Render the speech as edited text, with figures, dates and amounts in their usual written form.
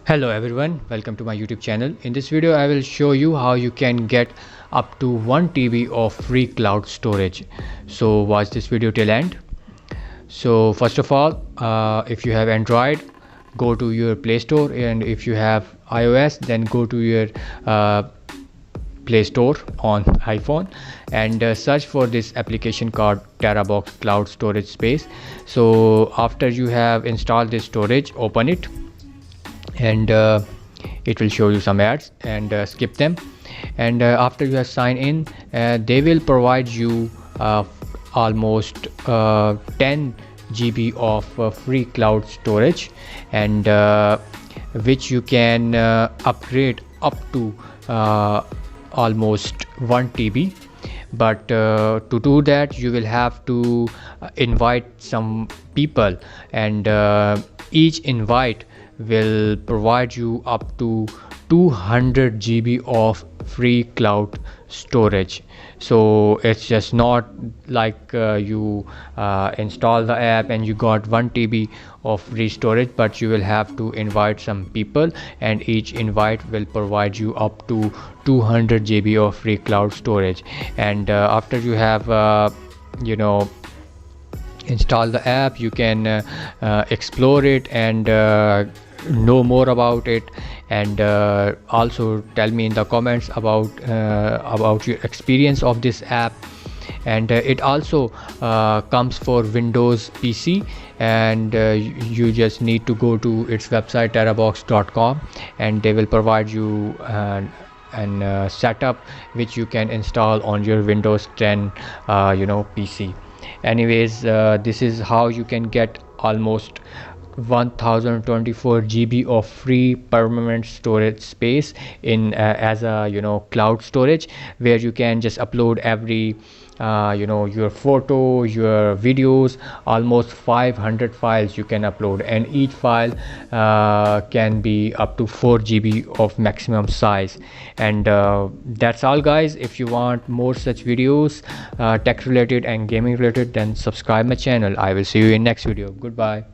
Hello everyone, welcome to my YouTube channel. In this video I will show you how you can get up to 1 TB of free cloud storage. So watch this video till end. So first of all, if you have Android, go to your Play Store, and if you have iOS, then go to your Play Store on iPhone and search for this application called Terabox Cloud Storage Space. So after you have installed this storage, open it, and it will show you some ads, and skip them. And after you have signed in, they will provide you almost 10 GB of free cloud storage, and which you can upgrade up to almost 1 TB. But to do that, you will have to invite some people, and each invite will provide you up to 200 GB of free cloud storage. So it's just not like you install the app and you got 1 TB of free storage, but you will have to invite some people, and each invite will provide you up to 200 GB of free cloud storage. And after you have install the app, you can explore it and know more about it, and also tell me in the comments about your experience of this app. And it also comes for Windows PC, and you just need to go to its website terabox.com, and they will provide you an setup which you can install on your Windows 10 PC. Anyways, this is how you can get almost 1024 GB of free permanent storage space in as a cloud storage, where you can just upload every your photo, your videos, almost 500 files you can upload, and each file can be up to 4 GB of maximum size. And that's all, guys. If you want more such videos, tech related and gaming related, then subscribe my channel. I will see you in next video. Goodbye.